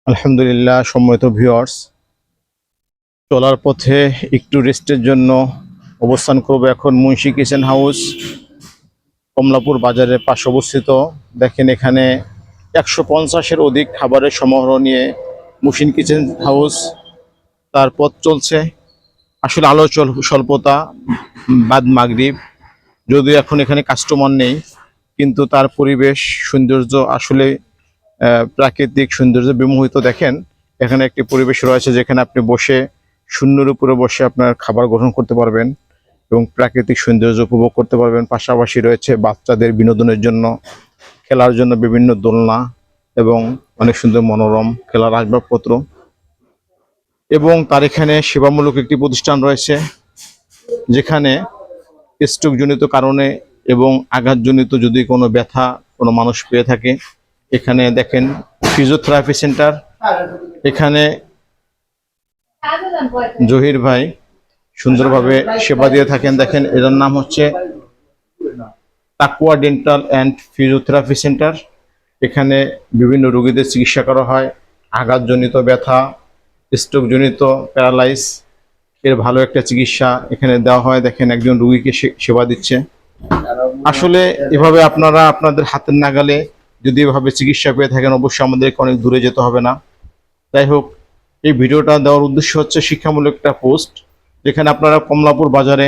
আলহামদুলিল্লাহ। সম্মানিত ভিউয়ার্স, চলার পথে একটু রেস্টের জন্য অবস্থান করব এখন মুন্সি কিচেন হাউস, কমলাপুর বাজারের পাশে অবস্থিত। দেখেন এখানে 150-এর অধিক খাবারের সমারোহ নিয়ে মুন্সি কিচেন হাউস তার পথ চলছে। আসলে আলো স্বল্পতা, বাদ মাগরিব, যদিও এখন এখানে কাস্টমার নেই, কিন্তু তার পরিবেশ সৌন্দর্য আসলে প্রাকৃতিক সৌন্দর্য বিমোহিত। দেখেন এখানে একটি পরিবেশ রয়েছে যেখানে আপনি বসে শূন্যের উপরে বসে আপনার খাবার গ্রহণ করতে পারবেন এবং প্রাকৃতিক সৌন্দর্য উপভোগ করতে পারবেন। পাশাপাশি রয়েছে বাচ্চাদের বিনোদনের জন্য খেলার জন্য বিভিন্ন দোলনা এবং অনেক সুন্দর মনোরম খেলার আসবাবপত্র। এবং তার এখানে সেবামূলক একটি প্রতিষ্ঠান রয়েছে যেখানে স্ট্রোকজনিত কারণে এবং আঘাতজনিত যদি কোনো ব্যথা কোনো মানুষ পেয়ে থাকে, এখানে দেখেন ফিজিওথেরাপি সেন্টার। এখানে জহির ভাই সুন্দরভাবে সেবা দিয়ে থাকেন। দেখেন এটার নাম হচ্ছে তাকুয়া ডেন্টাল অ্যান্ড ফিজিওথেরাপি সেন্টার। এখানে বিভিন্ন রোগীদের চিকিৎসা করা হয়। আঘাতজনিত ব্যথা, স্ট্রোকজনিত প্যারালাইজ এর ভালো একটা চিকিৎসা এখানে দেওয়া হয়। দেখেন একজন রোগীকে সেবা দিচ্ছে। আসলে এভাবে আপনারা আপনাদের হাতের নাগালে যদি এভাবে চিকিৎসা পেয়ে থাকেন, অবশ্যই আমাদেরকে অনেক দূরে যেতে হবে না। যাই হোক, এই ভিডিওটা দেওয়ার উদ্দেশ্য হচ্ছে শিক্ষামূলক একটা পোস্ট, যেখানে আপনারা কমলাপুর বাজারে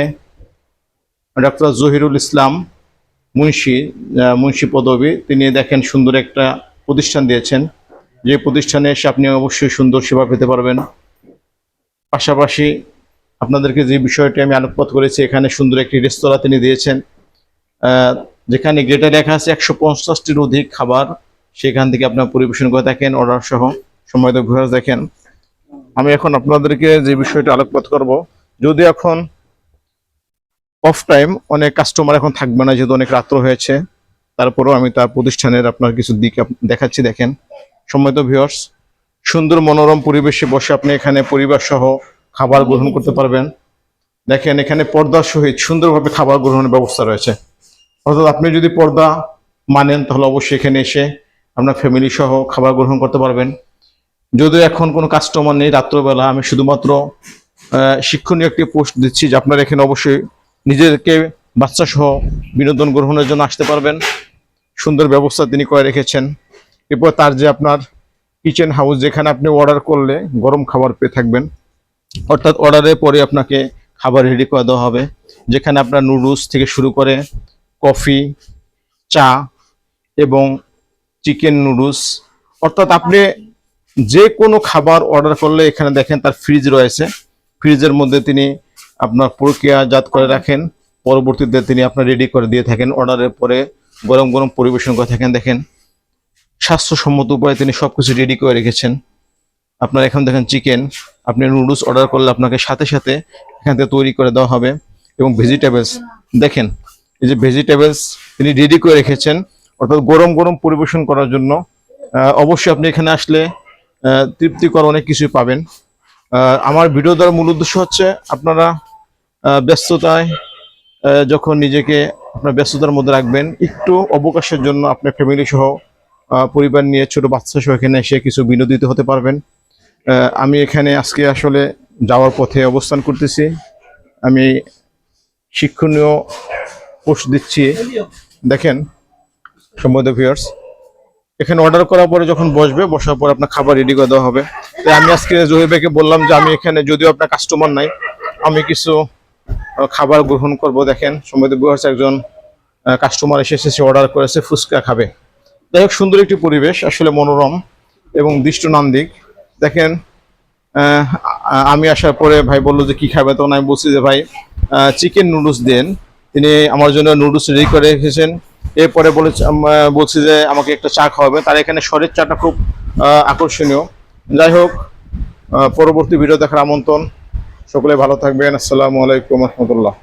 ডক্টর জহিরুল ইসলাম মুন্সি পদবী, তিনি দেখেন সুন্দর একটা প্রতিষ্ঠান দিয়েছেন, যে প্রতিষ্ঠানে এসে আপনি অবশ্যই সুন্দর সেবা পেতে পারবেন। পাশাপাশি আপনাদেরকে যে বিষয়টি আমি আলোকপাত করেছি, এখানে সুন্দর একটি রেস্তোরাঁ তিনি দিয়েছেন, যেখানে গেটে লেখা আছে 150-টির অধিক খাবার সেখান থেকে আপনার পরিবেশন করে থাকেন অর্ডার সহ। সময়ত ঘুরে দেখেন আমি এখন আপনাদেরকে যে বিষয়টি আলোকপাত করব, যদি এখন অফ টাইম, অনেক কাস্টমার এখন থাকবে না যেহেতু অনেক রাত্র হয়েছে, তারপরেও আমি তার প্রতিষ্ঠানের আপনার কিছু দিক দেখাচ্ছি। দেখেন সম্মানিত ভিউয়ার্স, সুন্দর মনোরম পরিবেশে বসে আপনি এখানে পরিবার সহ খাবার গ্রহণ করতে পারবেন। দেখেন এখানে পর্দার সহিত সুন্দরভাবে খাবার গ্রহণের ব্যবস্থা রয়েছে। অর্থাৎ আপনি যদি পর্দা মানেন তাহলে অবশ্যই এখানে এসে আপনার ফ্যামিলি সহ খাবার গ্রহণ করতে পারবেন। যদিও এখন কোনো কাস্টমার নেই রাত্রবেলা, আমি শুধুমাত্র শিক্ষণীয় একটি পোস্ট দিচ্ছি যে আপনারা এখানে অবশ্যই নিজেদেরকে বাচ্চা সহ বিনোদন গ্রহণের জন্য আসতে পারবেন। সুন্দর ব্যবস্থা তিনি করে রেখেছেন। এরপর তার যে আপনার কিচেন হাউস, যেখানে আপনি অর্ডার করলে গরম খাবার পেয়ে থাকবেন, অর্থাৎ অর্ডারের পরে আপনাকে খাবার রেডি করে দেওয়া হবে, যেখানে আপনার নুডলস থেকে শুরু করে কফি, চা এবং চিকেন নুডলস, অর্থাৎ আপনি যে কোনো খাবার অর্ডার করলে এখানে দেখেন তার ফ্রিজ রয়েছে। ফ্রিজের মধ্যে তিনি আপনার প্রক্রিয়াজাত করে রাখেন, পরবর্তীতে তিনি আপনার রেডি করে দিয়ে থাকেন। অর্ডারের পরে গরম গরম পরিবেশন করে থাকেন। দেখেন স্বাস্থ্যসম্মত উপায়ে তিনি সবকিছু রেডি করে রেখেছেন। আপনার এখন দেখেন চিকেন, আপনি নুডলস অর্ডার করলে আপনাকে সাথে সাথে এখান থেকে তৈরি করে দেওয়া হবে। এবং ভেজিটেবলস, দেখেন এই যে ভেজিটেবলস তিনি রেডি করে রেখেছেন, অর্থাৎ গরম গরম পরিবেশন করার জন্য। অবশ্যই আপনি এখানে আসলে তৃপ্তিকর অনেক কিছুই পাবেন। আমার ভিডিও দেওয়ার মূল উদ্দেশ্য হচ্ছে আপনারা ব্যস্ততায় যখন নিজেকে আপনার ব্যস্ততার মধ্যে রাখবেন, একটু অবকাশের জন্য আপনার ফ্যামিলি সহ পরিবার নিয়ে ছোট বাচ্চা সহ এখানে এসে কিছু বিনোদিত হতে পারবেন। আমি এখানে আজকে আসলে যাওয়ার পথে অবস্থান করতেছি। আমি শিক্ষণীয় পোস্ট দিচ্ছি। দেখেন সম্মানিত ভিউয়ার্স, এখানে অর্ডার করার পরে যখন বসার পর আপনার খাবার রেডি করে দেওয়া হবে। তাই আমি আজকে জহির ভাইকে বললাম যে আমি এখানে, যদিও আপনার কাস্টমার নাই, আমি কিছু খাবার গ্রহণ করব। দেখেন সম্মানিত ভিউয়ার্স, একজন কাস্টমার এসেছে, সে অর্ডার করেছে ফুচকা খাবে। যাই হোক, সুন্দর একটি পরিবেশ, আসলে মনোরম এবং দৃষ্টিনন্দিক। দেখেন আমি আসার পরে ভাই বললো যে কি খাবে, তখন আমি বলছি যে ভাই চিকেন নুডলস দেন। তিনি আমার জন্য নুডলস রেডি করে রেখেছেন। এরপরে বলছি যে আমাকে একটা চা খাওয়াবে। তার এখানে সরের চাটা খুব আকর্ষণীয়। যাই হোক, পরবর্তী ভিডিও দেখার আমন্ত্রণ। সকলে ভালো থাকবেন। আসসালামু আলাইকুম রহমতুল্লাহ।